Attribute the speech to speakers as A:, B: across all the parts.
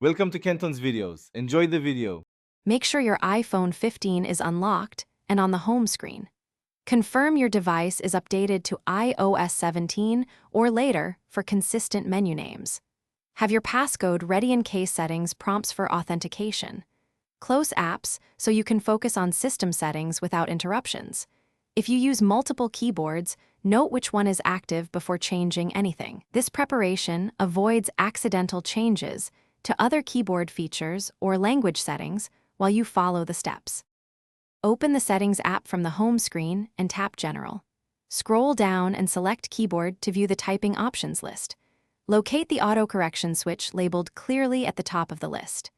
A: Welcome to Kenton's videos. Enjoy the video.
B: Make sure your iPhone 15 is unlocked and on the home screen. Confirm your device is updated to iOS 17 or later for consistent menu names. Have your passcode ready in case settings prompts for authentication. Close apps so you can focus on system settings without interruptions. If you use multiple keyboards, note which one is active before changing anything. This preparation avoids accidental changes to other keyboard features or language settings while you follow the steps. Open the Settings app from the home screen and tap General. Scroll down and select Keyboard to view the typing options list. Locate the autocorrection switch labeled clearly at the top of the list.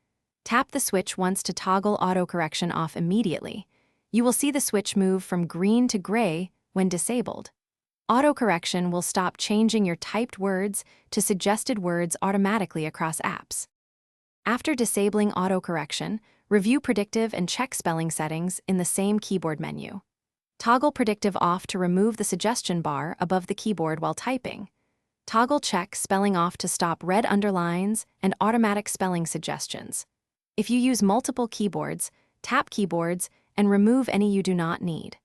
B: Tap the switch once to toggle autocorrection off immediately. You will see the switch move from green to gray when disabled. Autocorrection will stop changing your typed words to suggested words automatically across apps. After disabling autocorrection, review predictive and check spelling settings in the same keyboard menu. Toggle predictive off to remove the suggestion bar above the keyboard while typing. Toggle check spelling off to stop red underlines and automatic spelling suggestions. If you use multiple keyboards, tap keyboards and remove any you do not need.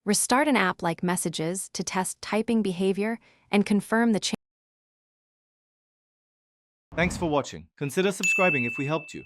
B: Restart an app like Messages to test typing behavior and confirm the change.
A: Thanks for watching. Consider subscribing if we helped you.